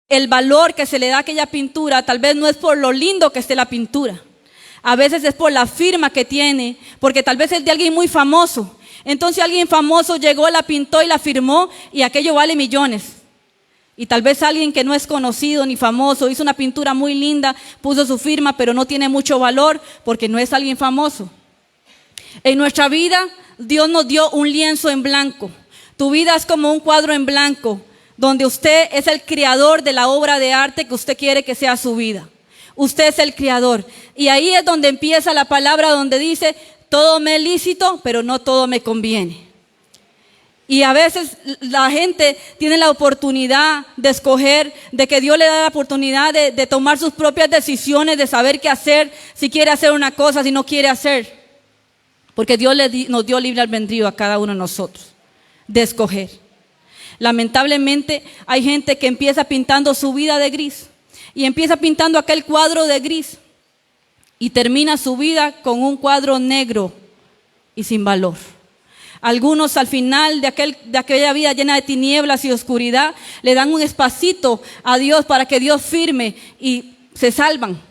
el valor que se le da a aquella pintura tal vez no es por lo lindo que esté la pintura. A veces es por la firma que tiene, porque tal vez es de alguien muy famoso. Entonces alguien famoso llegó, la pintó y la firmó y aquello vale millones. Y tal vez alguien que no es conocido ni famoso hizo una pintura muy linda, puso su firma, pero no tiene mucho valor porque no es alguien famoso. En nuestra vida, Dios nos dio un lienzo en blanco. Tu vida es como un cuadro en blanco, donde usted es el creador de la obra de arte que usted quiere que sea su vida. Usted es el creador. Y ahí es donde empieza la palabra donde dice, todo me es lícito, pero no todo me conviene. Y a veces la gente tiene la oportunidad de escoger, de que Dios le da la oportunidad de tomar sus propias decisiones, de saber qué hacer, si quiere hacer una cosa, si no quiere hacer. Porque Dios nos dio libre albedrío a cada uno de nosotros, de escoger. Lamentablemente hay gente que empieza pintando su vida de gris y empieza pintando aquel cuadro de gris y termina su vida con un cuadro negro y sin valor. Algunos al final de aquella vida llena de tinieblas y oscuridad le dan un espacito a Dios para que Dios firme y se salvan.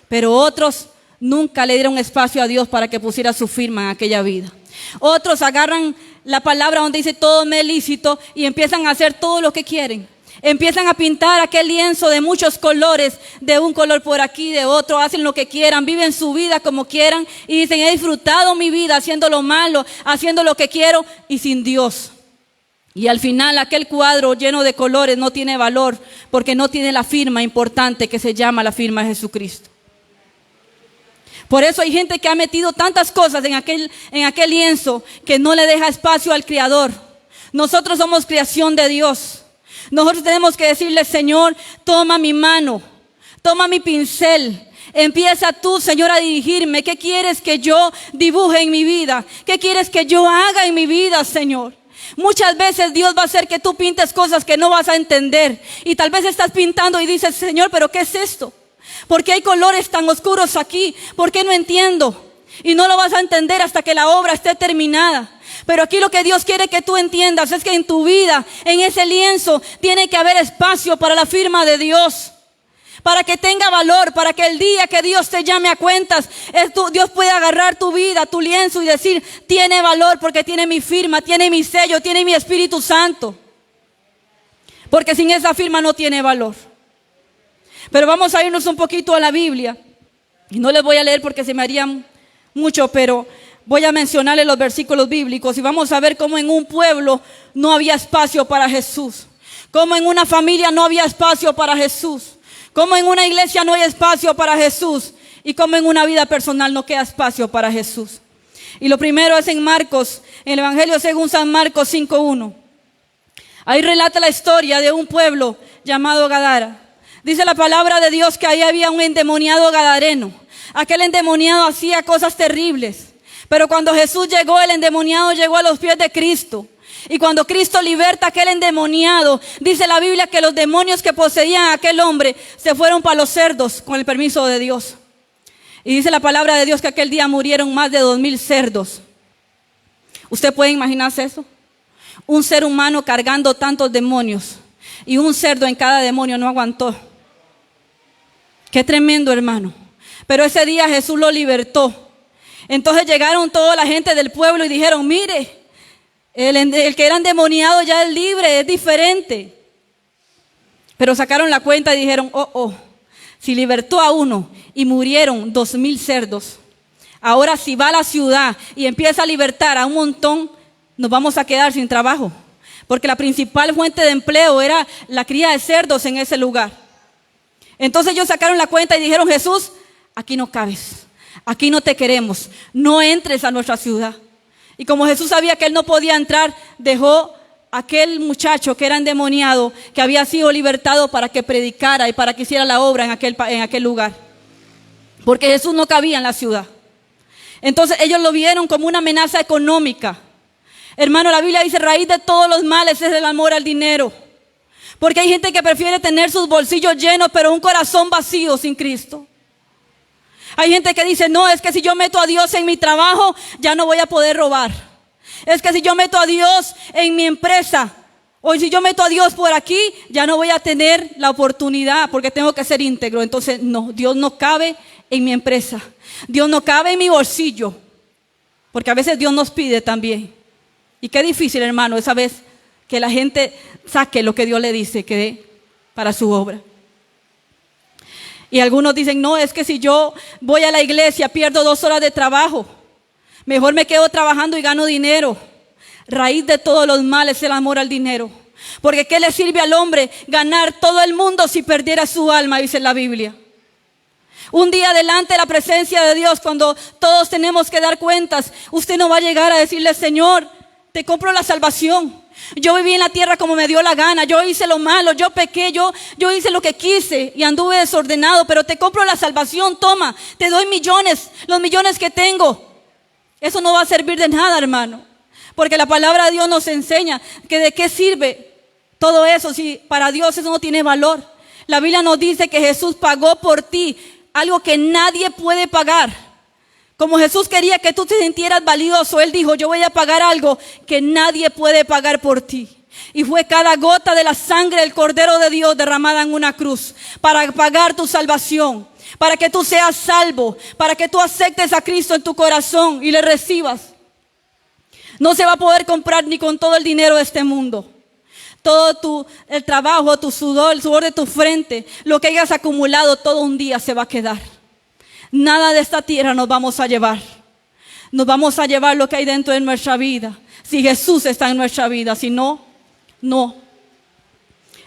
Pero otros nunca le dieron espacio a Dios para que pusiera su firma en aquella vida. Otros agarran la palabra donde dice todo me es lícito y empiezan a hacer todo lo que quieren. Empiezan a pintar aquel lienzo de muchos colores, de un color por aquí, de otro, hacen lo que quieran, viven su vida como quieran y dicen, he disfrutado mi vida haciendo lo malo, haciendo lo que quiero y sin Dios. Y al final aquel cuadro lleno de colores no tiene valor porque no tiene la firma importante que se llama la firma de Jesucristo. Por eso hay gente que ha metido tantas cosas en aquel lienzo que no le deja espacio al Creador. Nosotros somos creación de Dios. Nosotros tenemos que decirle, Señor, toma mi mano, toma mi pincel. Empieza tú, Señor, a dirigirme. ¿Qué quieres que yo dibuje en mi vida? ¿Qué quieres que yo haga en mi vida, Señor? Muchas veces Dios va a hacer que tú pintes cosas que no vas a entender. Y tal vez estás pintando y dices, Señor, ¿pero qué es esto? ¿Por qué hay colores tan oscuros aquí? ¿Por qué no entiendo? Y no lo vas a entender hasta que la obra esté terminada. Pero aquí lo que Dios quiere que tú entiendas es que en tu vida, en ese lienzo, tiene que haber espacio para la firma de Dios. Para que tenga valor, para que el día que Dios te llame a cuentas, Dios pueda agarrar tu vida, tu lienzo y decir, tiene valor porque tiene mi firma, tiene mi sello, tiene mi Espíritu Santo. Porque sin esa firma no tiene valor. Pero vamos a irnos un poquito a la Biblia. Y no les voy a leer porque se me haría mucho, pero voy a mencionarles los versículos bíblicos y vamos a ver cómo en un pueblo no había espacio para Jesús. Cómo en una familia no había espacio para Jesús. Cómo en una iglesia no hay espacio para Jesús. Y cómo en una vida personal no queda espacio para Jesús. Y lo primero es en Marcos, en el Evangelio según San Marcos 5:1. Ahí relata la historia de un pueblo llamado Gadara. Dice la palabra de Dios que ahí había un endemoniado gadareno. Aquel endemoniado hacía cosas terribles. Pero cuando Jesús llegó, el endemoniado llegó a los pies de Cristo. Y cuando Cristo liberta a aquel endemoniado, dice la Biblia que los demonios que poseían a aquel hombre se fueron para los cerdos con el permiso de Dios. Y dice la palabra de Dios que aquel día murieron más de 2,000 cerdos. ¿Usted puede imaginarse eso? Un ser humano cargando tantos demonios y un cerdo en cada demonio no aguantó. Qué tremendo, hermano. Pero ese día Jesús lo libertó. Entonces llegaron toda la gente del pueblo y dijeron, mire, el que era endemoniado ya es libre, es diferente. Pero sacaron la cuenta y dijeron, si libertó a uno y murieron 2,000 cerdos, ahora si va a la ciudad y empieza a libertar a un montón, nos vamos a quedar sin trabajo. Porque la principal fuente de empleo era la cría de cerdos en ese lugar. Entonces ellos sacaron la cuenta y dijeron, Jesús, aquí no cabes. Aquí no te queremos, no entres a nuestra ciudad. Y como Jesús sabía que él no podía entrar, dejó a aquel muchacho que era endemoniado, que había sido libertado para que predicara y para que hiciera la obra en aquel lugar. Porque Jesús no cabía en la ciudad. Entonces ellos lo vieron como una amenaza económica. Hermano, la Biblia dice, raíz de todos los males es el amor al dinero. Porque hay gente que prefiere tener sus bolsillos llenos, pero un corazón vacío sin Cristo. Hay gente que dice, no, es que si yo meto a Dios en mi trabajo, ya no voy a poder robar. Es que si yo meto a Dios en mi empresa Hoy si yo meto a Dios por aquí, ya no voy a tener la oportunidad porque tengo que ser íntegro. Entonces, no, Dios no cabe en mi empresa. Dios no cabe en mi bolsillo. Porque a veces Dios nos pide también. Y qué difícil, hermano, esa vez que la gente saque lo que Dios le dice que dé para su obra. Y algunos dicen, no, es que si yo voy a la iglesia pierdo 2 horas de trabajo. Mejor me quedo trabajando y gano dinero. Raíz de todos los males es el amor al dinero. Porque ¿qué le sirve al hombre ganar todo el mundo si perdiera su alma? Dice la Biblia. Un día delante de la presencia de Dios, cuando todos tenemos que dar cuentas, usted no va a llegar a decirle, Señor, te compro la salvación. Yo viví en la tierra como me dio la gana, yo hice lo malo, yo pequé, yo hice lo que quise y anduve desordenado, pero te compro la salvación, toma, te doy millones, los millones que tengo. Eso no va a servir de nada, hermano, porque la palabra de Dios nos enseña que de qué sirve todo eso si para Dios eso no tiene valor. La Biblia nos dice que Jesús pagó por ti algo que nadie puede pagar. Como Jesús quería que tú te sintieras valioso, Él dijo, yo voy a pagar algo que nadie puede pagar por ti. Y fue cada gota de la sangre del Cordero de Dios derramada en una cruz para pagar tu salvación, para que tú seas salvo, para que tú aceptes a Cristo en tu corazón y le recibas. No se va a poder comprar ni con todo el dinero de este mundo. Todo el trabajo, tu sudor, el sudor de tu frente, lo que hayas acumulado todo un día se va a quedar. Nada de esta tierra nos vamos a llevar. Nos vamos a llevar lo que hay dentro de nuestra vida. Si Jesús está en nuestra vida, si no, no.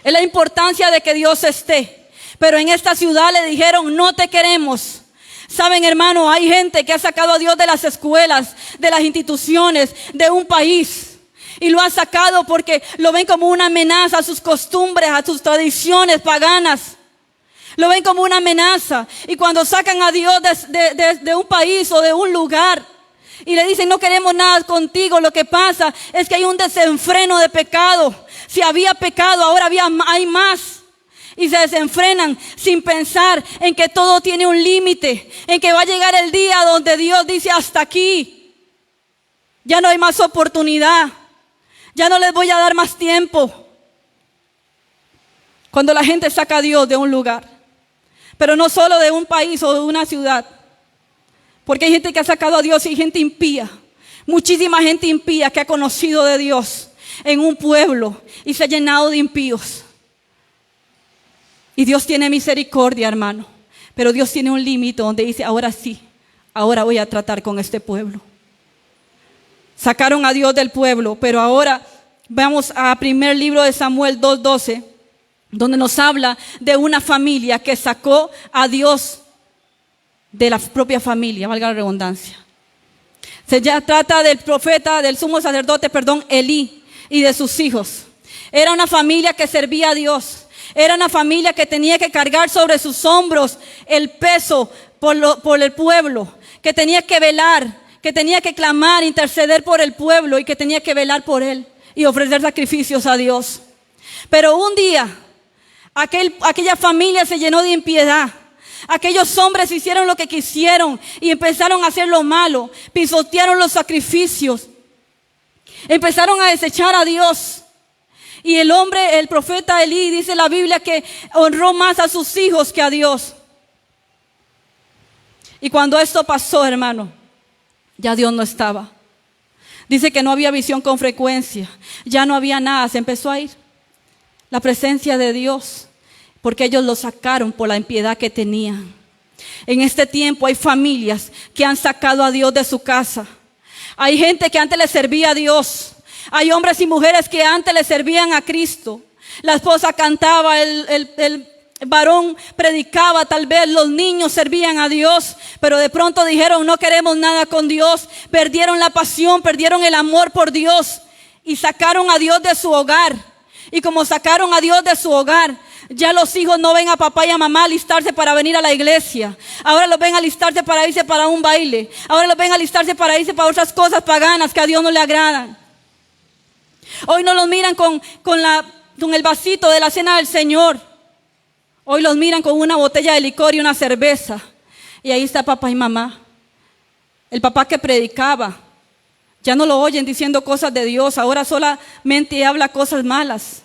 Es la importancia de que Dios esté. Pero en esta ciudad le dijeron, no te queremos. Saben, hermano, hay gente que ha sacado a Dios de las escuelas, de las instituciones, de un país. Y lo han sacado porque lo ven como una amenaza a sus costumbres, a sus tradiciones paganas. Lo ven como una amenaza. Y cuando sacan a Dios de un país o de un lugar y le dicen, no queremos nada contigo, lo que pasa es que hay un desenfreno de pecado. Si había pecado, ahora hay más. Y se desenfrenan sin pensar en que todo tiene un límite, en que va a llegar el día donde Dios dice hasta aquí. Ya no hay más oportunidad. Ya no les voy a dar más tiempo. Cuando la gente saca a Dios de un lugar, pero no solo de un país o de una ciudad, porque hay gente que ha sacado a Dios y hay gente impía, muchísima gente impía que ha conocido de Dios en un pueblo y se ha llenado de impíos. Y Dios tiene misericordia, hermano, pero Dios tiene un límite donde dice, ahora sí, ahora voy a tratar con este pueblo. Sacaron a Dios del pueblo, pero ahora vamos a primer libro de Samuel 2:12, donde nos habla de una familia que sacó a Dios de la propia familia, valga la redundancia. Se ya trata del profeta, del sumo sacerdote, Elí, y de sus hijos. Era una familia que servía a Dios. Era una familia que tenía que cargar sobre sus hombros el peso por el pueblo, que tenía que velar, que tenía que clamar, interceder por el pueblo y que tenía que velar por él y ofrecer sacrificios a Dios. Pero un día, aquella familia se llenó de impiedad. Aquellos hombres hicieron lo que quisieron y empezaron a hacer lo malo, pisotearon los sacrificios, empezaron a desechar a Dios. Y el profeta Elí, dice la Biblia que honró más a sus hijos que a Dios. Y cuando esto pasó, hermano, ya Dios no estaba. Dice que no había visión con frecuencia, ya no había nada, se empezó a ir la presencia de Dios, porque ellos lo sacaron por la impiedad que tenían. En este tiempo hay familias que han sacado a Dios de su casa. Hay gente que antes le servía a Dios. Hay hombres y mujeres que antes le servían a Cristo. La esposa cantaba, el varón predicaba, tal vez los niños servían a Dios, pero de pronto dijeron no queremos nada con Dios. Perdieron la pasión, perdieron el amor por Dios y sacaron a Dios de su hogar. Y como sacaron a Dios de su hogar, ya los hijos no ven a papá y a mamá alistarse para venir a la iglesia. Ahora los ven alistarse para irse para un baile. Ahora los ven alistarse para irse para otras cosas paganas que a Dios no le agradan. Hoy no los miran con el vasito de la cena del Señor. Hoy los miran con una botella de licor y una cerveza. Y ahí está papá y mamá. El papá que predicaba, Ya no lo oyen diciendo cosas de Dios, ahora solamente habla cosas malas.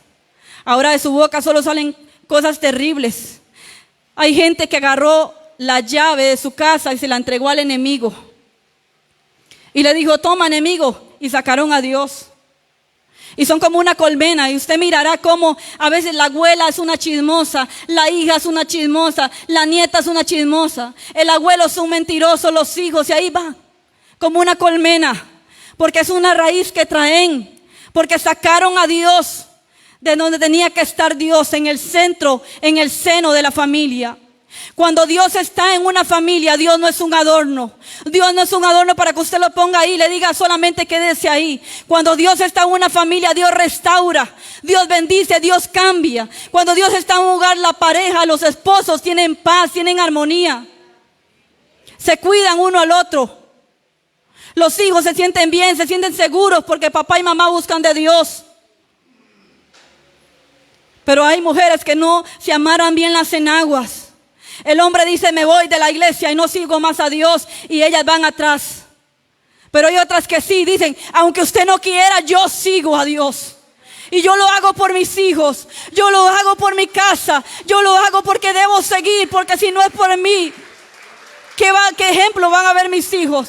Ahora de su boca solo salen cosas terribles. Hay gente que agarró la llave de su casa y se la entregó al enemigo. Y le dijo, toma, enemigo, y sacaron a Dios. Y son como una colmena, y usted mirará cómo a veces la abuela es una chismosa, la hija es una chismosa, la nieta es una chismosa, el abuelo es un mentiroso, los hijos, y ahí va, como una colmena, porque es una raíz que traen, porque sacaron a Dios de donde tenía que estar Dios, en el centro, en el seno de la familia. Cuando Dios está en una familia, Dios no es un adorno. Dios no es un adorno para que usted lo ponga ahí y le diga solamente quédese ahí. Cuando Dios está en una familia, Dios restaura, Dios bendice, Dios cambia. Cuando Dios está en un hogar, la pareja, los esposos tienen paz, tienen armonía. Se cuidan uno al otro. Los hijos se sienten bien, se sienten seguros porque papá y mamá buscan de Dios. Pero hay mujeres que no se amarran bien las enaguas. El hombre dice, me voy de la iglesia y no sigo más a Dios, y ellas van atrás. Pero hay otras que sí, dicen, aunque usted no quiera, yo sigo a Dios. Y yo lo hago por mis hijos, yo lo hago por mi casa, yo lo hago porque debo seguir, porque si no es por mí, ¿qué ejemplo van a ver mis hijos?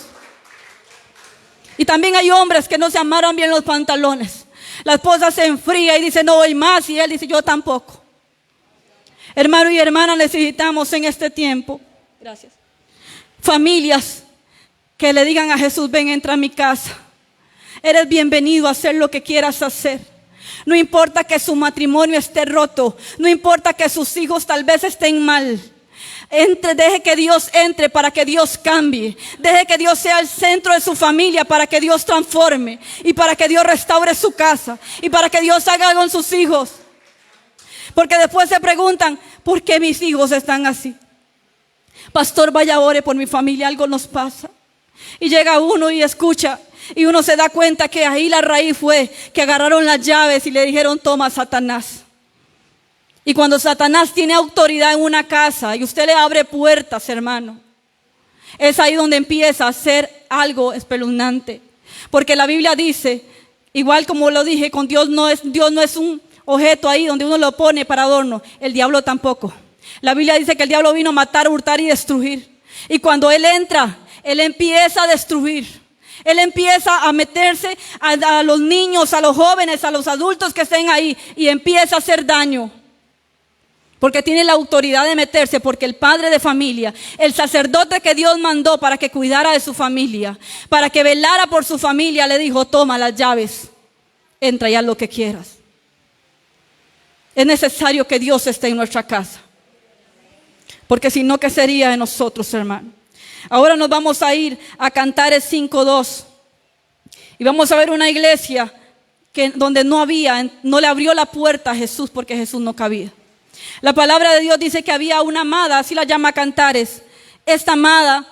Y también hay hombres que no se amarran bien los pantalones. La esposa se enfría y dice, no voy más, y él dice, yo tampoco. Hermano y hermana, necesitamos en este tiempo, gracias, familias que le digan a Jesús, ven, entra a mi casa. Eres bienvenido a hacer lo que quieras hacer. No importa que su matrimonio esté roto, no importa que sus hijos tal vez estén mal. Deje que Dios entre para que Dios cambie. Deje que Dios sea el centro de su familia para que Dios transforme y para que Dios restaure su casa y para que Dios haga algo en sus hijos. Porque después se preguntan, ¿por qué mis hijos están así? Pastor, vaya, ore por mi familia, algo nos pasa. Y llega uno y escucha, y uno se da cuenta que ahí la raíz fue que agarraron las llaves y le dijeron, toma, Satanás. Y cuando Satanás tiene autoridad en una casa y usted le abre puertas, hermano, es ahí donde empieza a hacer algo espeluznante. Porque la Biblia dice, igual como lo dije, con Dios no es un objeto ahí donde uno lo pone para adorno. El diablo tampoco. La Biblia dice que el diablo vino a matar, hurtar y destruir. Y cuando él entra, él empieza a destruir. Él empieza a meterse a los niños, a los jóvenes, a los adultos que estén ahí, y empieza a hacer daño. Porque tiene la autoridad de meterse, porque el padre de familia, el sacerdote que Dios mandó para que cuidara de su familia, para que velara por su familia, le dijo, toma las llaves, entra y haz lo que quieras. Es necesario que Dios esté en nuestra casa. Porque si no, ¿qué sería de nosotros, hermano? Ahora nos vamos a ir a Cantares 5:2. Y vamos a ver una iglesia donde no le abrió la puerta a Jesús porque Jesús no cabía. La palabra de Dios dice que había una amada, así la llama Cantares. Esta amada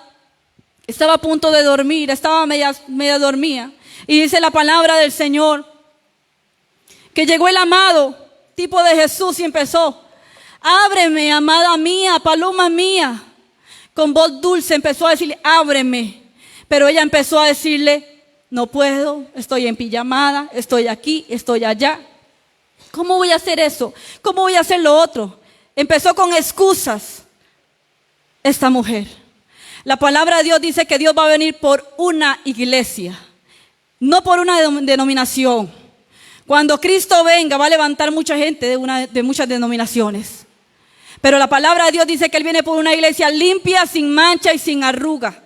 estaba a punto de dormir, estaba media dormida. Y dice la palabra del Señor que llegó el amado, tipo de Jesús, y empezó, ábreme, amada mía, paloma mía. Con voz dulce empezó a decirle, ábreme. Pero ella empezó a decirle, no puedo, estoy en pijamada, estoy aquí, estoy allá. ¿Cómo voy a hacer eso? ¿Cómo voy a hacer lo otro? Empezó con excusas esta mujer. La palabra de Dios dice que Dios va a venir por una iglesia, no por una denominación. Cuando Cristo venga va a levantar mucha gente de muchas denominaciones. Pero la palabra de Dios dice que Él viene por una iglesia limpia, sin mancha y sin arruga.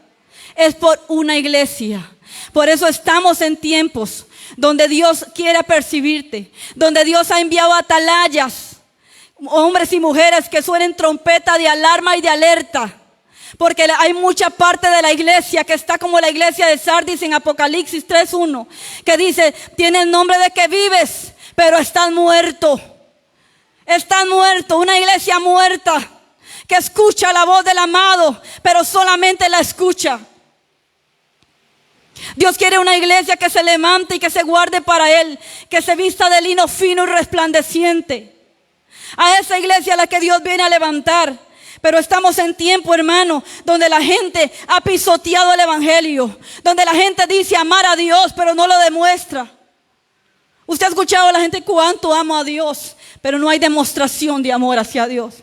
Es por una iglesia. Por eso estamos en tiempos donde Dios quiere percibirte, donde Dios ha enviado atalayas, hombres y mujeres que suenen trompeta de alarma y de alerta. Porque hay mucha parte de la iglesia que está como la iglesia de Sardis en Apocalipsis 3:1, que dice, tiene el nombre de que vives, pero estás muerto. Estás muerto, una iglesia muerta, que escucha la voz del amado, pero solamente la escucha. Dios quiere una iglesia que se levante y que se guarde para Él, que se vista de lino fino y resplandeciente. A esa iglesia a la que Dios viene a levantar. Pero estamos en tiempo, hermano, donde la gente ha pisoteado el evangelio, donde la gente dice amar a Dios, pero no lo demuestra. Usted ha escuchado a la gente cuánto ama a Dios, pero no hay demostración de amor hacia Dios.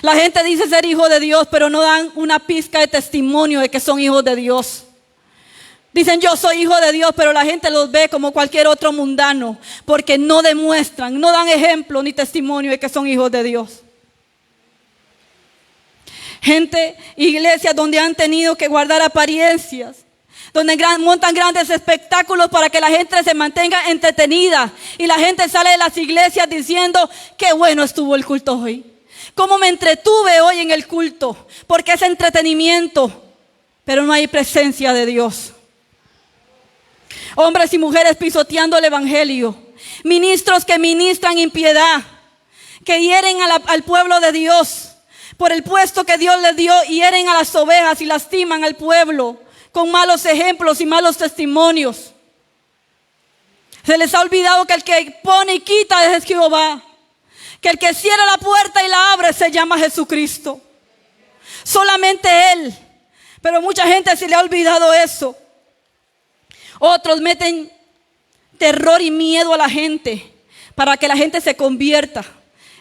La gente dice ser hijo de Dios, pero no dan una pizca de testimonio de que son hijos de Dios. Dicen yo soy hijo de Dios, pero la gente los ve como cualquier otro mundano, porque no demuestran, no dan ejemplo ni testimonio de que son hijos de Dios. Gente, iglesias donde han tenido que guardar apariencias, donde montan grandes espectáculos para que la gente se mantenga entretenida, y la gente sale de las iglesias diciendo qué bueno estuvo el culto hoy. Cómo me entretuve hoy en el culto, porque es entretenimiento, pero no hay presencia de Dios. Hombres y mujeres pisoteando el evangelio, ministros que ministran impiedad, que hieren al pueblo de Dios por el puesto que Dios les dio, hieren a las ovejas y lastiman al pueblo con malos ejemplos y malos testimonios. Se les ha olvidado que el que pone y quita es Jehová, que el que cierra la puerta y la abre se llama Jesucristo. Solamente Él. Pero mucha gente se le ha olvidado eso. Otros meten terror y miedo a la gente para que la gente se convierta.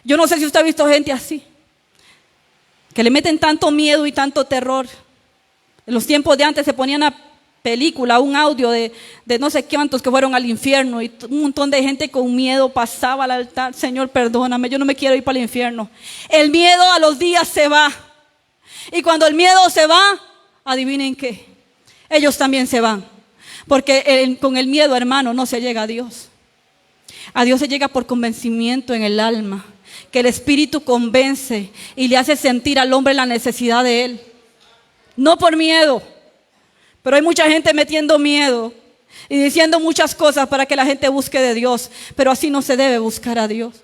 Yo no sé si usted ha visto gente así, que le meten tanto miedo y tanto terror. En los tiempos de antes se ponía una película, un audio de no sé cuántos que fueron al infierno, y un montón de gente con miedo pasaba al altar. Señor, perdóname, yo no me quiero ir para el infierno. El miedo a los días se va, y cuando el miedo se va, adivinen qué, ellos también se van. Porque con el miedo, hermano, no se llega a Dios. A Dios se llega por convencimiento en el alma, que el Espíritu convence y le hace sentir al hombre la necesidad de Él. No por miedo. Pero hay mucha gente metiendo miedo y diciendo muchas cosas para que la gente busque de Dios. Pero así no se debe buscar a Dios.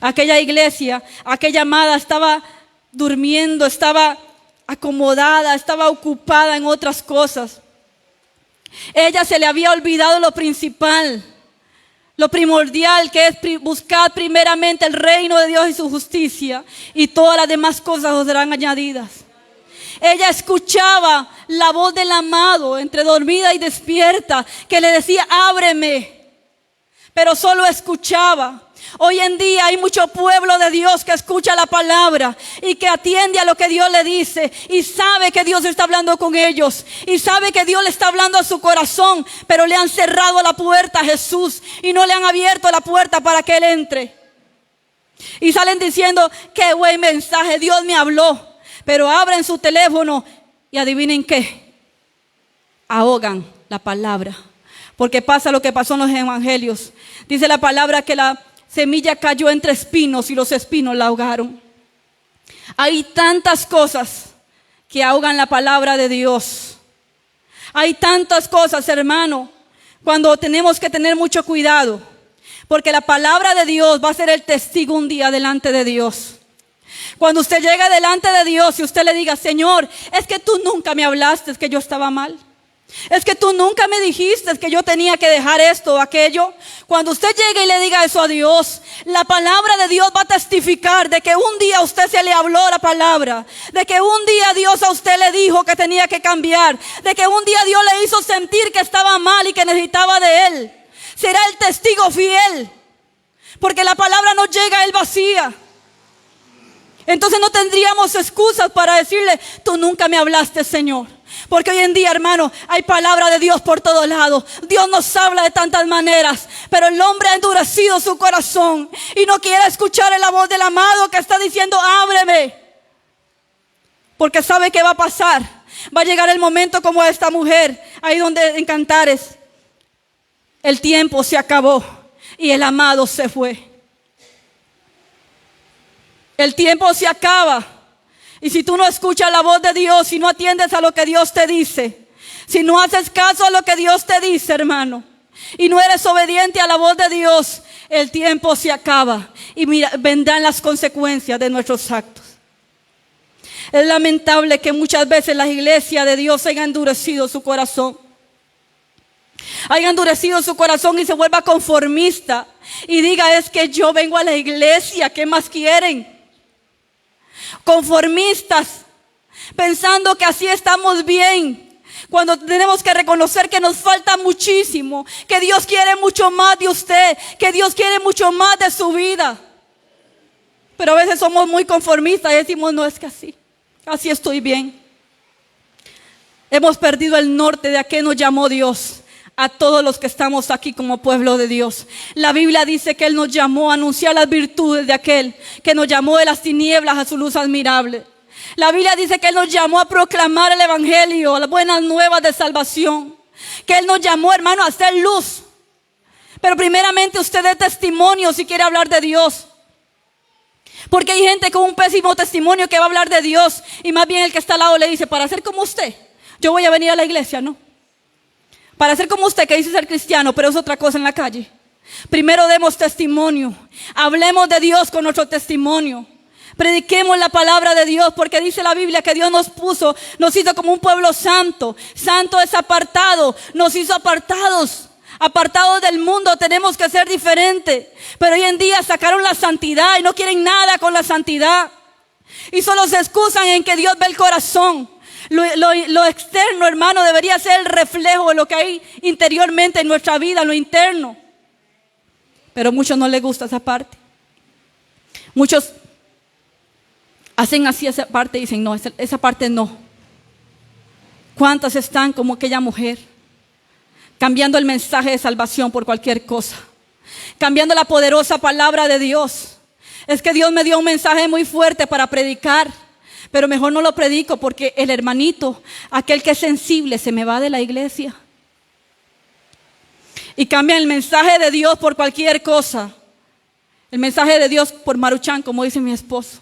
Aquella iglesia, aquella amada estaba durmiendo, estaba acomodada, estaba ocupada en otras cosas. Ella se le había olvidado lo principal, lo primordial, que es buscar primeramente el reino de Dios y su justicia, y todas las demás cosas os serán añadidas. Ella escuchaba la voz del amado entre dormida y despierta, que le decía ábreme, pero solo escuchaba. Hoy en día hay mucho pueblo de Dios que escucha la palabra y que atiende a lo que Dios le dice, y sabe que Dios está hablando con ellos, y sabe que Dios le está hablando a su corazón, pero le han cerrado la puerta a Jesús y no le han abierto la puerta para que Él entre. Y salen diciendo qué buen mensaje, Dios me habló. Pero abren su teléfono y adivinen qué, ahogan la palabra. Porque pasa lo que pasó en los evangelios. Dice la palabra que la semilla cayó entre espinos y los espinos la ahogaron. Hay tantas cosas que ahogan la palabra de Dios. Hay tantas cosas, hermano, cuando tenemos que tener mucho cuidado. Porque la palabra de Dios va a ser el testigo un día delante de Dios. Cuando usted llegue delante de Dios y usted le diga, Señor, es que tú nunca me hablaste que yo estaba mal. Es que tú nunca me dijiste que yo tenía que dejar esto o aquello. Cuando usted llegue y le diga eso a Dios, la palabra de Dios va a testificar de que un día a usted se le habló la palabra, de que un día Dios a usted le dijo que tenía que cambiar, de que un día Dios le hizo sentir que estaba mal y que necesitaba de Él. Será el testigo fiel, porque la palabra no llega a Él vacía. Entonces no tendríamos excusas para decirle, tú nunca me hablaste, Señor. Porque hoy en día, hermano, hay palabra de Dios por todos lados. Dios nos habla de tantas maneras, pero el hombre ha endurecido su corazón y no quiere escuchar la voz del amado que está diciendo, ábreme. Porque sabe que va a pasar. Va a llegar el momento como a esta mujer, ahí donde en Cantares. El tiempo se acabó y el amado se fue. El tiempo se acaba. Y si tú no escuchas la voz de Dios, si no atiendes a lo que Dios te dice, si no haces caso a lo que Dios te dice, hermano, y no eres obediente a la voz de Dios, el tiempo se acaba y mira, vendrán las consecuencias de nuestros actos. Es lamentable que muchas veces las iglesias de Dios hayan endurecido su corazón. Haya endurecido su corazón y se vuelva conformista y diga, es que yo vengo a la iglesia, ¿qué más quieren? conformistas, pensando que así estamos bien, cuando tenemos que reconocer que nos falta muchísimo, que Dios quiere mucho más de usted, que Dios quiere mucho más de su vida. Pero a veces somos muy conformistas y decimos, no, es que así estoy bien. Hemos perdido el norte de a qué nos llamó Dios, a todos los que estamos aquí como pueblo de Dios. La Biblia dice que Él nos llamó a anunciar las virtudes de aquel que nos llamó de las tinieblas a su luz admirable. La Biblia dice que Él nos llamó a proclamar el evangelio, las buenas nuevas de salvación. Que Él nos llamó, hermano, a hacer luz. Pero primeramente usted dé testimonio si quiere hablar de Dios. Porque hay gente con un pésimo testimonio que va a hablar de Dios y más bien el que está al lado le dice, para ser como usted, yo voy a venir a la iglesia, ¿no? Para ser como usted que dice ser cristiano, pero es otra cosa en la calle. Primero demos testimonio. Hablemos de Dios con nuestro testimonio. Prediquemos la palabra de Dios, porque dice la Biblia que Dios nos hizo como un pueblo santo. Santo es apartado, nos hizo apartados del mundo. Tenemos que ser diferentes. Pero hoy en día sacaron la santidad y no quieren nada con la santidad. Y solo se excusan en que Dios ve el corazón. Lo externo, hermano, debería ser el reflejo de lo que hay interiormente en nuestra vida, lo interno. Pero a muchos no les gusta esa parte. Muchos hacen así esa parte y dicen, no, esa parte no. ¿Cuántas están como aquella mujer? Cambiando el mensaje de salvación por cualquier cosa. Cambiando la poderosa palabra de Dios. Es que Dios me dio un mensaje muy fuerte para predicar. Pero mejor no lo predico porque el hermanito, aquel que es sensible, se me va de la iglesia. Y cambian el mensaje de Dios por cualquier cosa. El mensaje de Dios por maruchan, como dice mi esposo.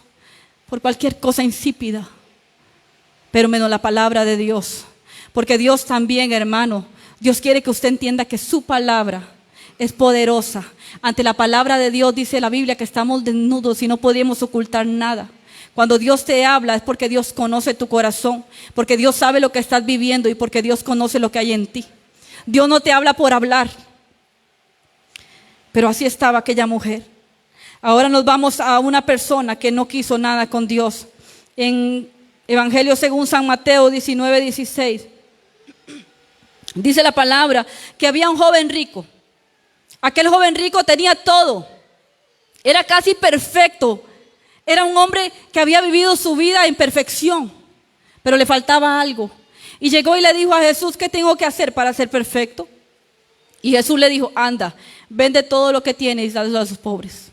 Por cualquier cosa insípida. Pero menos la palabra de Dios. Porque Dios también, hermano, Dios quiere que usted entienda que su palabra es poderosa. Ante la palabra de Dios dice la Biblia que estamos desnudos y no podemos ocultar nada. Cuando Dios te habla es porque Dios conoce tu corazón, porque Dios sabe lo que estás viviendo y porque Dios conoce lo que hay en ti. Dios no te habla por hablar. Pero así estaba aquella mujer. Ahora nos vamos a una persona que no quiso nada con Dios. En Evangelio según San Mateo 19:16. Dice la palabra que había un joven rico. Aquel joven rico tenía todo. Era casi perfecto. Era un hombre que había vivido su vida en perfección, pero le faltaba algo. Y llegó y le dijo a Jesús, ¿qué tengo que hacer para ser perfecto? Y Jesús le dijo, anda, vende todo lo que tienes y dáselo a los pobres.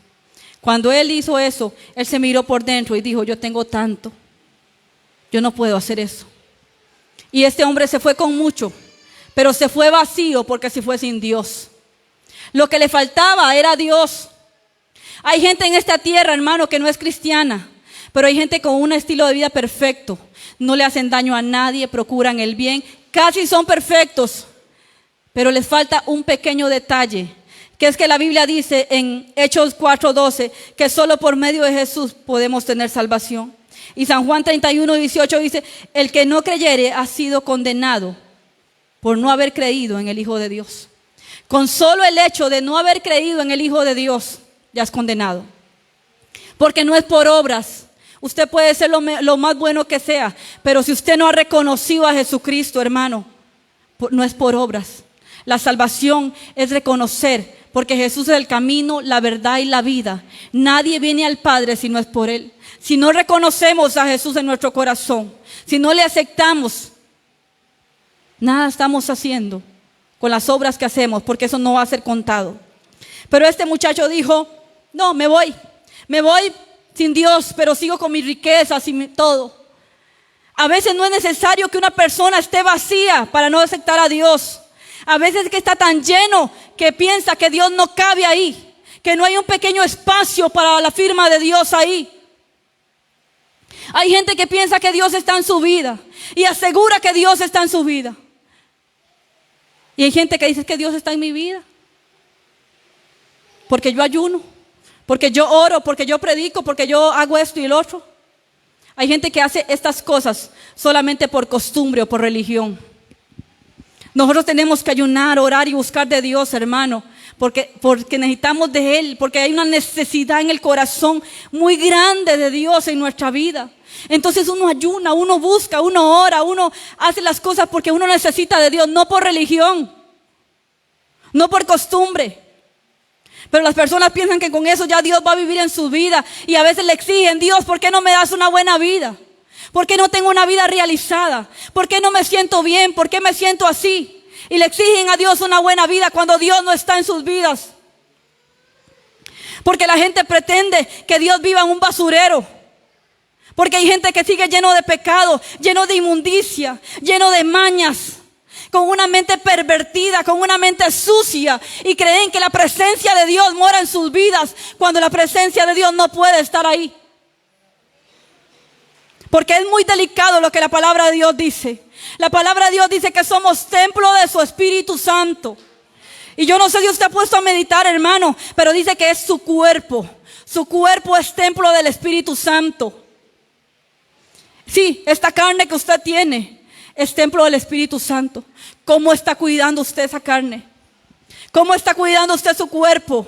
Cuando él hizo eso, él se miró por dentro y dijo, yo tengo tanto, yo no puedo hacer eso. Y este hombre se fue con mucho, pero se fue vacío porque se fue sin Dios. Lo que le faltaba era Dios. Hay gente en esta tierra, hermano, que no es cristiana, pero hay gente con un estilo de vida perfecto. No le hacen daño a nadie, procuran el bien, casi son perfectos, pero les falta un pequeño detalle, que es que la Biblia dice en Hechos 4:12 que solo por medio de Jesús podemos tener salvación. Y San Juan 31:18 dice, el que no creyere ha sido condenado por no haber creído en el Hijo de Dios. Con solo el hecho de no haber creído en el Hijo de Dios, ya es condenado. Porque no es por obras. Usted puede ser lo más bueno que sea, pero si usted no ha reconocido a Jesucristo, hermano, no es por obras. La salvación es reconocer, porque Jesús es el camino, la verdad y la vida. Nadie viene al Padre si no es por Él. Si no reconocemos a Jesús en nuestro corazón, si no le aceptamos, nada estamos haciendo con las obras que hacemos, porque eso no va a ser contado. Pero este muchacho dijo, no, me voy sin Dios, pero sigo con mis riquezas y todo. A veces no es necesario que una persona esté vacía para no aceptar a Dios. A veces es que está tan lleno que piensa que Dios no cabe ahí, que no hay un pequeño espacio para la firma de Dios ahí. Hay gente que piensa que Dios está en su vida y asegura que Dios está en su vida. Y hay gente que dice que Dios está en mi vida. Porque yo ayuno, porque yo oro, porque yo predico, porque yo hago esto y el otro. Hay gente que hace estas cosas solamente por costumbre o por religión. Nosotros tenemos que ayunar, orar y buscar de Dios, hermano, porque necesitamos de Él, porque hay una necesidad en el corazón muy grande de Dios en nuestra vida. Entonces uno ayuna, uno busca, uno ora, uno hace las cosas porque uno necesita de Dios, no por religión, no por costumbre. Pero las personas piensan que con eso ya Dios va a vivir en su vida y a veces le exigen: Dios, ¿por qué no me das una buena vida? ¿Por qué no tengo una vida realizada? ¿Por qué no me siento bien? ¿Por qué me siento así? Y le exigen a Dios una buena vida cuando Dios no está en sus vidas. Porque la gente pretende que Dios viva en un basurero. Porque hay gente que sigue lleno de pecado, lleno de inmundicia, lleno de mañas, con una mente pervertida, con una mente sucia, y creen que la presencia de Dios mora en sus vidas cuando la presencia de Dios no puede estar ahí. Porque es muy delicado lo que la palabra de Dios dice. La palabra de Dios dice que somos templo de su Espíritu Santo. Y yo no sé si usted ha puesto a meditar, hermano, pero dice que es su cuerpo. Su cuerpo es templo del Espíritu Santo. Sí, esta carne que usted tiene es templo del Espíritu Santo. ¿Cómo está cuidando usted esa carne? ¿Cómo está cuidando usted su cuerpo?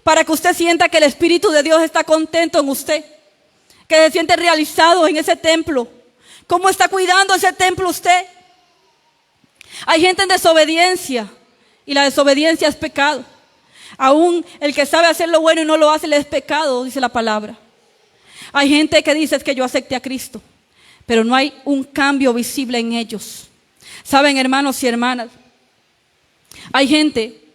Para que usted sienta que el Espíritu de Dios está contento en usted, que se siente realizado en ese templo. ¿Cómo está cuidando ese templo usted? Hay gente en desobediencia, y la desobediencia es pecado. Aún el que sabe hacer lo bueno y no lo hace le es pecado, dice la palabra. Hay gente que dice: es que yo acepté a Cristo, pero no hay un cambio visible en ellos. Saben, hermanos y hermanas, hay gente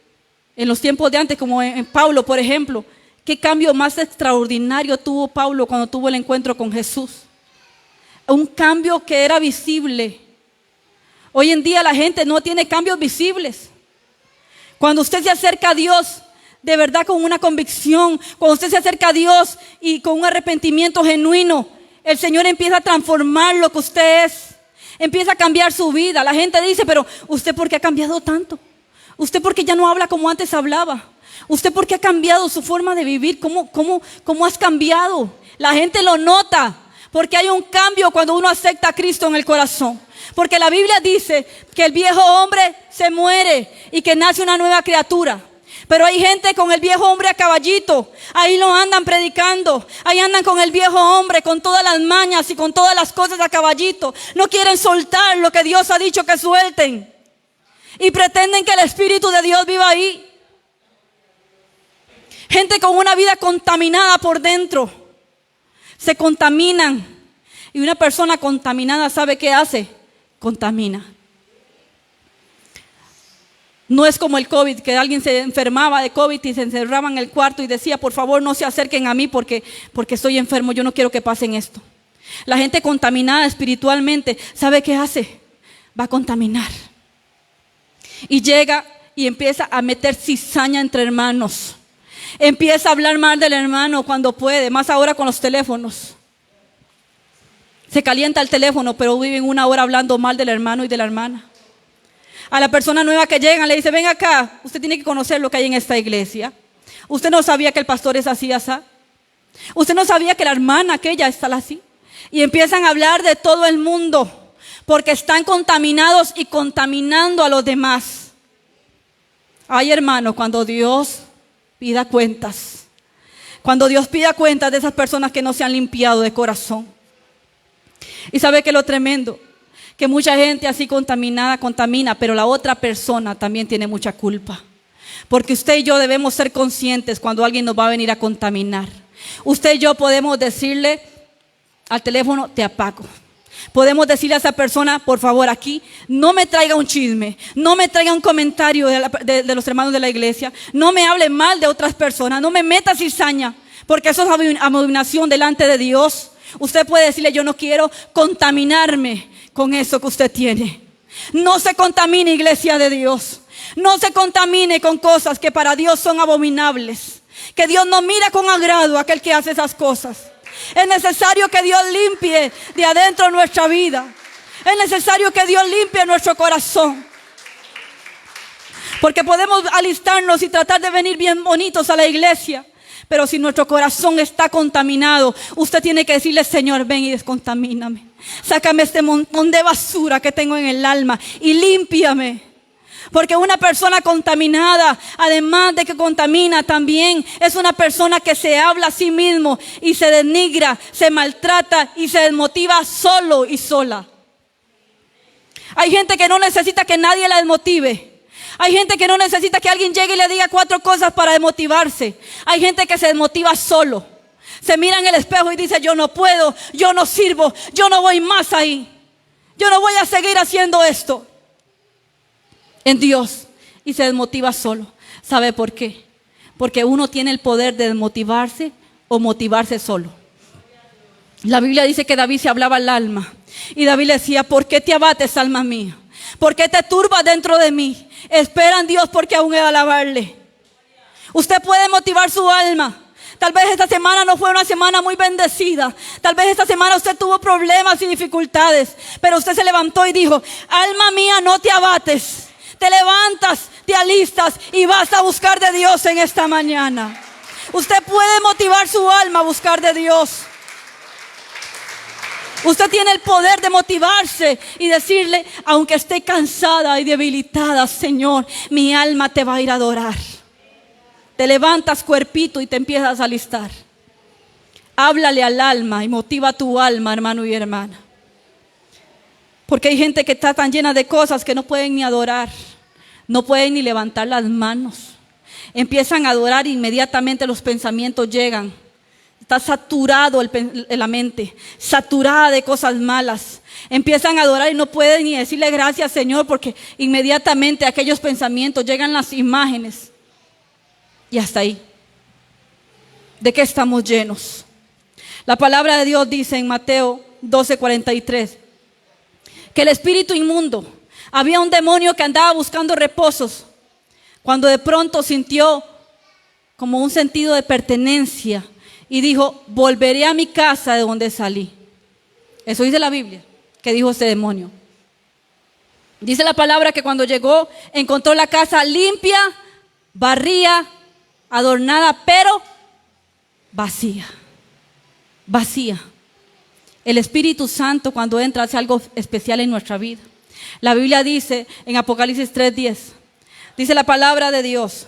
en los tiempos de antes, como en Pablo, por ejemplo. ¿Qué cambio más extraordinario tuvo Pablo cuando tuvo el encuentro con Jesús? Un cambio que era visible. Hoy en día la gente no tiene cambios visibles. Cuando usted se acerca a Dios de verdad con una convicción, cuando usted se acerca a Dios y con un arrepentimiento genuino, el Señor empieza a transformar lo que usted es. Empieza a cambiar su vida. La gente dice: pero ¿usted por qué ha cambiado tanto? ¿Usted por qué ya no habla como antes hablaba? ¿Usted por qué ha cambiado su forma de vivir? ¿Cómo has cambiado? La gente lo nota, porque hay un cambio cuando uno acepta a Cristo en el corazón. Porque la Biblia dice que el viejo hombre se muere y que nace una nueva criatura. Pero hay gente con el viejo hombre a caballito, ahí lo andan predicando, ahí andan con el viejo hombre, con todas las mañas y con todas las cosas a caballito. No quieren soltar lo que Dios ha dicho que suelten, y pretenden que el Espíritu de Dios viva ahí. Gente con una vida contaminada por dentro, se contaminan. Y una persona contaminada, ¿sabe qué hace? Contamina. No es como el COVID, que alguien se enfermaba de COVID y se encerraba en el cuarto y decía: por favor, no se acerquen a mí porque estoy enfermo, yo no quiero que pasen esto. La gente contaminada espiritualmente, ¿sabe qué hace? Va a contaminar. Y llega y empieza a meter cizaña entre hermanos. Empieza a hablar mal del hermano cuando puede, más ahora con los teléfonos. Se calienta el teléfono, pero viven una hora hablando mal del hermano y de la hermana. A la persona nueva que llega le dice: ven acá, usted tiene que conocer lo que hay en esta iglesia. Usted no sabía que el pastor es así, así. Usted no sabía que la hermana aquella está así. Y empiezan a hablar de todo el mundo, porque están contaminados y contaminando a los demás. Ay, hermano, cuando Dios pida cuentas, cuando Dios pida cuentas de esas personas que no se han limpiado de corazón. Y sabe que lo tremendo, que mucha gente así contaminada contamina, pero la otra persona también tiene mucha culpa. Porque usted y yo debemos ser conscientes cuando alguien nos va a venir a contaminar. Usted y yo podemos decirle al teléfono: te apago. Podemos decirle a esa persona: por favor, aquí no me traiga un chisme, no me traiga un comentario de los hermanos de la iglesia, no me hable mal de otras personas, no me meta cizaña, porque eso es abominación delante de Dios. Usted puede decirle: yo no quiero contaminarme con eso que usted tiene. No se contamine, iglesia de Dios. No se contamine con cosas que para Dios son abominables. Que Dios no mira con agrado a aquel que hace esas cosas. Es necesario que Dios limpie de adentro nuestra vida. Es necesario que Dios limpie nuestro corazón. Porque podemos alistarnos y tratar de venir bien bonitos a la iglesia, pero si nuestro corazón está contaminado, usted tiene que decirle: Señor, ven y descontamíname. Sácame este montón de basura que tengo en el alma y límpiame. Porque una persona contaminada, además de que contamina, también es una persona que se habla a sí mismo y se denigra, se maltrata y se desmotiva solo y sola. Hay gente que no necesita que nadie la desmotive. Hay gente que no necesita que alguien llegue y le diga 4 cosas para desmotivarse. Hay gente que se desmotiva solo. Se mira en el espejo y dice: yo no puedo, yo no sirvo, yo no voy más ahí. Yo no voy a seguir haciendo esto en Dios. Y se desmotiva solo. ¿Sabe por qué? Porque uno tiene el poder de desmotivarse o motivarse solo. La Biblia dice que David se hablaba al alma. Y David le decía: ¿por qué te abates, alma mía? ¿Por qué te turbas dentro de mí? Espera en Dios, porque aún he de alabarle. Usted puede motivar su alma. Tal vez esta semana no fue una semana muy bendecida. Tal vez esta semana usted tuvo problemas y dificultades. Pero usted se levantó y dijo: alma mía, no te abates. Te levantas, te alistas y vas a buscar de Dios en esta mañana. Usted puede motivar su alma a buscar de Dios. Usted tiene el poder de motivarse y decirle: aunque esté cansada y debilitada, Señor, mi alma te va a ir a adorar. Te levantas, cuerpito, y te empiezas a alistar. Háblale al alma y motiva tu alma, hermano y hermana. Porque hay gente que está tan llena de cosas que no pueden ni adorar. No pueden ni levantar las manos. Empiezan a adorar e inmediatamente los pensamientos llegan. Está saturado la mente, saturada de cosas malas. Empiezan a adorar y no pueden ni decirle gracias, Señor, porque inmediatamente aquellos pensamientos llegan, las imágenes. Y hasta ahí. ¿De qué estamos llenos? La palabra de Dios dice en Mateo 12:43 que el espíritu inmundo, había un demonio que andaba buscando reposos, cuando de pronto sintió como un sentido de pertenencia y dijo: volveré a mi casa de donde salí. Eso dice la Biblia, que dijo ese demonio. Dice la palabra que cuando llegó encontró la casa limpia, barría, adornada, pero vacía. Vacía. El Espíritu Santo, cuando entra, hace algo especial en nuestra vida. La Biblia dice en Apocalipsis 3:10, dice la palabra de Dios,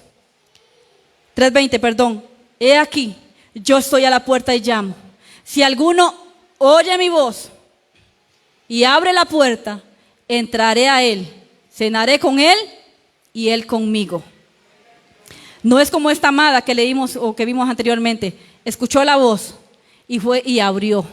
3:20, perdón: he aquí, yo estoy a la puerta y llamo. Si alguno oye mi voz y abre la puerta, entraré a él, cenaré con él y él conmigo. No es como esta amada que leímos o que vimos anteriormente. Escuchó la voz y fue y abrió.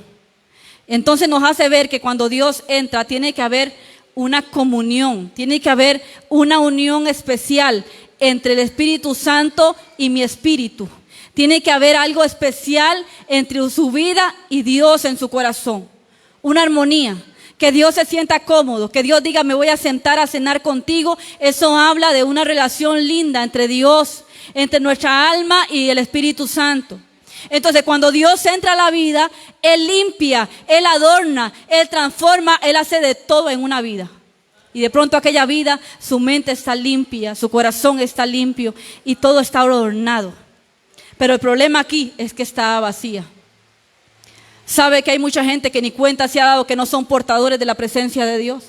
Entonces nos hace ver que cuando Dios entra tiene que haber una comunión, tiene que haber una unión especial entre el Espíritu Santo y mi espíritu. Tiene que haber algo especial entre su vida y Dios en su corazón. Una armonía. Que Dios se sienta cómodo, que Dios diga: me voy a sentar a cenar contigo. Eso habla de una relación linda entre Dios, entre nuestra alma y el Espíritu Santo. Entonces cuando Dios entra a la vida, Él limpia, Él adorna, Él transforma, Él hace de todo en una vida. Y de pronto aquella vida, su mente está limpia, su corazón está limpio y todo está adornado. Pero el problema aquí es que está vacía. ¿Sabe que hay mucha gente que ni cuenta se ha dado que no son portadores de la presencia de Dios?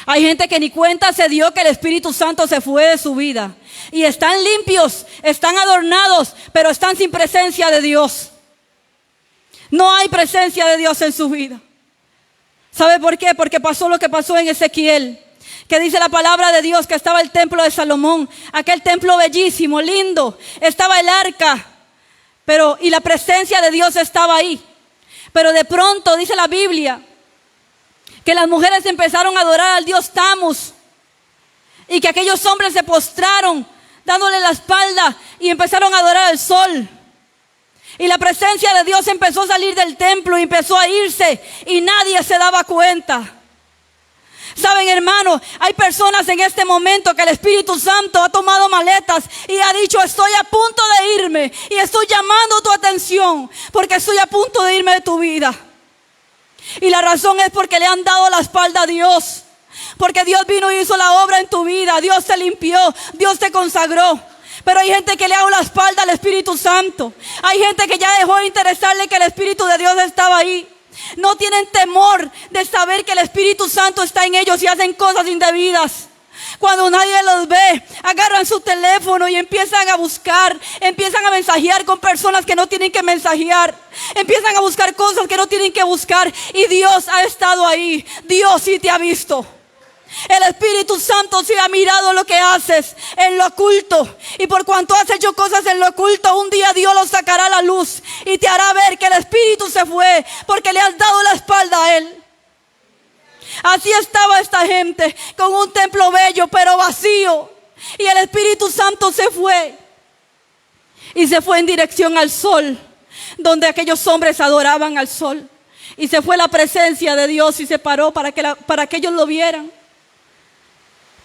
Hay gente que ni cuenta se dio que el Espíritu Santo se fue de su vida. Y están limpios, están adornados, pero están sin presencia de Dios. No hay presencia de Dios en su vida. ¿Sabe por qué? Porque pasó lo que pasó en Ezequiel. Que dice la palabra de Dios que estaba el templo de Salomón. Aquel templo bellísimo, lindo. Estaba el arca. Y la presencia de Dios estaba ahí. Pero de pronto dice la Biblia que las mujeres empezaron a adorar al dios Tammuz y que aquellos hombres se postraron dándole la espalda y empezaron a adorar al sol. Y la presencia de Dios empezó a salir del templo y empezó a irse y nadie se daba cuenta. Saben, hermanos, hay personas en este momento que el Espíritu Santo ha tomado maletas y ha dicho: estoy a punto de irme y estoy llamando tu atención porque estoy a punto de irme de tu vida. Y la razón es porque le han dado la espalda a Dios, porque Dios vino y hizo la obra en tu vida. Dios te limpió, Dios te consagró. Pero hay gente que le ha dado la espalda al Espíritu Santo. Hay gente que ya dejó de interesarle que el Espíritu de Dios estaba ahí. No tienen temor de saber que el Espíritu Santo está en ellos y hacen cosas indebidas. Cuando nadie los ve, agarran su teléfono y empiezan a buscar, empiezan a mensajear con personas que no tienen que mensajear, empiezan a buscar cosas que no tienen que buscar, y Dios ha estado ahí. Dios sí te ha visto. El Espíritu Santo sí ha mirado lo que haces en lo oculto, y por cuanto has hecho cosas en lo oculto, un día Dios los sacará a la luz y te hará ver que el Espíritu se fue porque le has dado la espalda a Él. Así estaba esta gente, con un templo bello pero vacío, y el Espíritu Santo se fue y se fue en dirección al sol, donde aquellos hombres adoraban al sol, y se fue la presencia de Dios y se paró para que ellos lo vieran.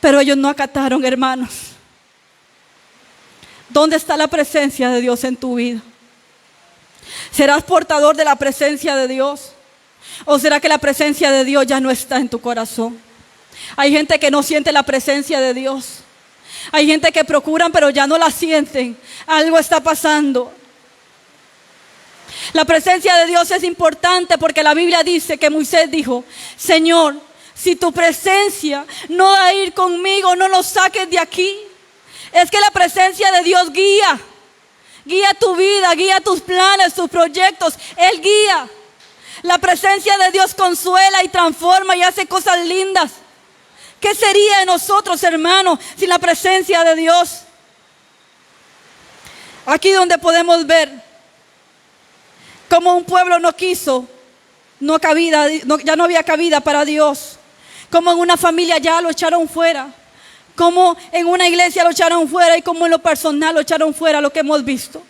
Pero ellos no acataron, hermanos. ¿Dónde está la presencia de Dios en tu vida? ¿Serás portador de la presencia de Dios? ¿O será que la presencia de Dios ya no está en tu corazón? Hay gente que no siente la presencia de Dios. Hay gente que procuran pero ya no la sienten. Algo está pasando. La presencia de Dios es importante porque la Biblia dice que Moisés dijo: Señor, si tu presencia no va a ir conmigo, no nos saques de aquí. Es que la presencia de Dios guía tu vida, guía tus planes, tus proyectos. Él guía. La presencia de Dios consuela y transforma y hace cosas lindas. ¿Qué sería de nosotros, hermanos, sin la presencia de Dios? Aquí donde podemos ver cómo un pueblo no quiso, ya no había cabida para Dios. Como en una familia ya lo echaron fuera, como en una iglesia lo echaron fuera, y como en lo personal lo echaron fuera, lo que hemos visto.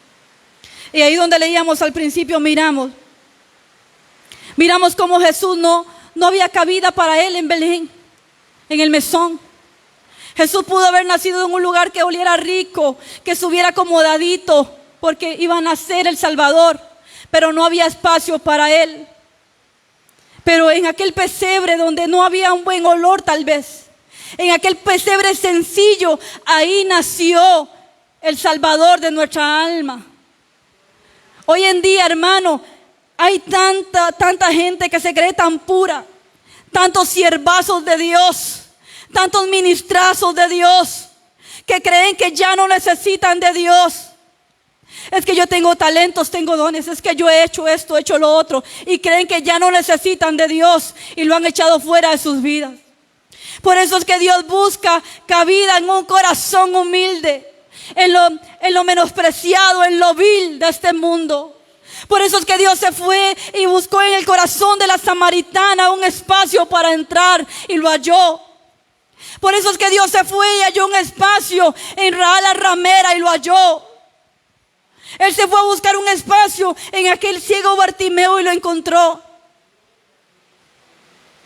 Y ahí donde leíamos al principio, miramos cómo Jesús no había cabida para él en Belén, en el mesón. Jesús pudo haber nacido en un lugar que oliera rico, que estuviera acomodadito, porque iba a nacer el Salvador, pero no había espacio para él. Pero en aquel pesebre donde no había un buen olor, tal vez, en aquel pesebre sencillo, ahí nació el Salvador de nuestra alma. Hoy en día, hermano, hay tanta gente que se cree tan pura, tantos siervazos de Dios, tantos ministrazos de Dios, que creen que ya no necesitan de Dios. Es que yo tengo talentos, tengo dones, es que yo he hecho esto, he hecho lo otro, y creen que ya no necesitan de Dios y lo han echado fuera de sus vidas. Por eso es que Dios busca cabida en un corazón humilde, en lo menospreciado, en lo vil de este mundo. Por eso es que Dios se fue y buscó en el corazón de la samaritana un espacio para entrar, y lo halló. Por eso es que Dios se fue y halló un espacio en Rahab la ramera, y lo halló. Él se fue a buscar un espacio en aquel ciego Bartimeo y lo encontró.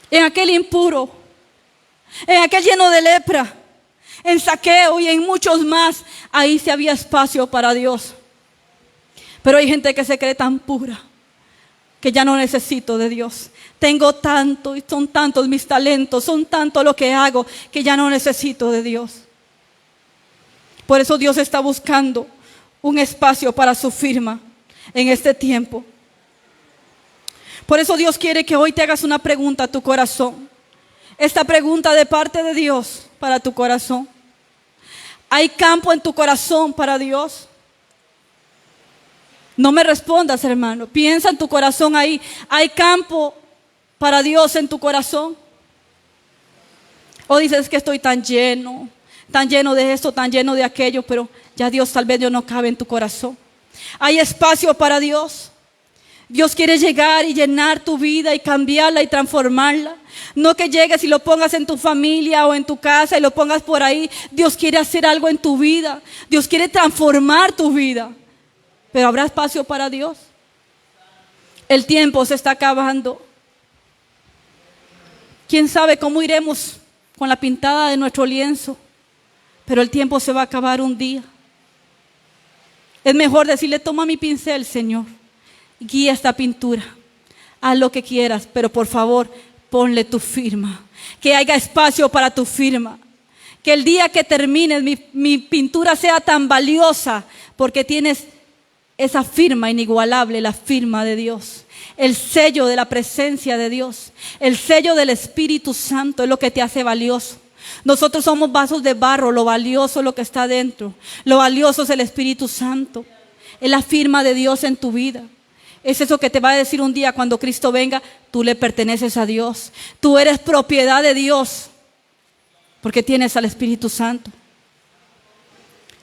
En aquel impuro, en aquel lleno de lepra, en Zaqueo y en muchos más, ahí sí había espacio para Dios. Pero hay gente que se cree tan pura que ya no necesito de Dios. Tengo tanto y son tantos mis talentos, son tanto lo que hago, que ya no necesito de Dios. Por eso Dios está buscando un espacio para su firma en este tiempo. Por eso Dios quiere que hoy te hagas una pregunta a tu corazón. Esta pregunta de parte de Dios para tu corazón: ¿hay campo en tu corazón para Dios? No me respondas, hermano. Piensa en tu corazón ahí. ¿Hay campo para Dios en tu corazón? O dices que estoy tan lleno de esto, tan lleno de aquello, pero ya Dios tal vez no cabe en tu corazón. ¿Hay espacio para Dios? Dios quiere llegar y llenar tu vida y cambiarla y transformarla. No que llegues y lo pongas en tu familia o en tu casa y lo pongas por ahí. Dios quiere hacer algo en tu vida. Dios quiere transformar tu vida. Pero ¿habrá espacio para Dios? El tiempo se está acabando. ¿Quién sabe cómo iremos con la pintada de nuestro lienzo? Pero el tiempo se va a acabar un día. Es mejor decirle: toma mi pincel, Señor, guía esta pintura, haz lo que quieras, pero por favor ponle tu firma, que haya espacio para tu firma, que el día que termines mi pintura sea tan valiosa porque tienes esa firma inigualable, la firma de Dios, el sello de la presencia de Dios, el sello del Espíritu Santo es lo que te hace valioso. Nosotros somos vasos de barro, lo valioso es lo que está dentro. Lo valioso es el Espíritu Santo. Es la firma de Dios en tu vida. Es eso que te va a decir un día cuando Cristo venga, tú le perteneces a Dios. Tú eres propiedad de Dios porque tienes al Espíritu Santo.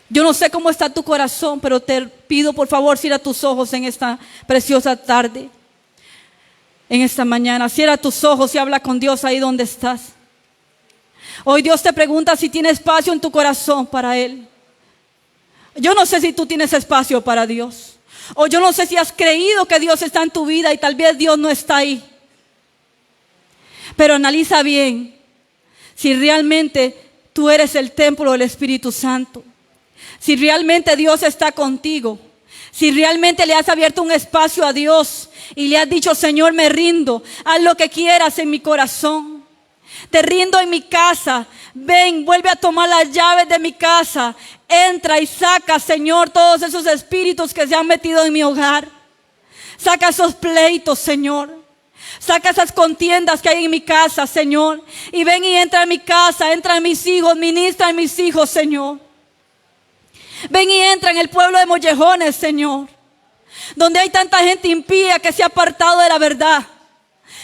Yo no sé cómo está tu corazón, pero te pido por favor, cierra tus ojos en esta preciosa tarde, en esta mañana. Cierra tus ojos y habla con Dios ahí donde estás. Hoy Dios te pregunta si tiene espacio en tu corazón para Él. Yo no sé si tú tienes espacio para Dios. O yo no sé si has creído que Dios está en tu vida y tal vez Dios no está ahí. Pero analiza bien si realmente tú eres el templo del Espíritu Santo. Si realmente Dios está contigo. Si realmente le has abierto un espacio a Dios y le has dicho, Señor, me rindo. Haz lo que quieras en mi corazón. Te rindo en mi casa. Ven, vuelve a tomar las llaves de mi casa. Entra y saca, Señor, todos esos espíritus que se han metido en mi hogar. Saca esos pleitos, Señor. Saca esas contiendas que hay en mi casa, Señor. Y ven y entra en mi casa, entra en mis hijos, ministra en mis hijos, Señor. Ven y entra en el pueblo de Mollejones, Señor. Donde hay tanta gente impía que se ha apartado de la verdad.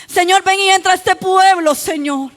Señor, ven y entra a este pueblo, Señor.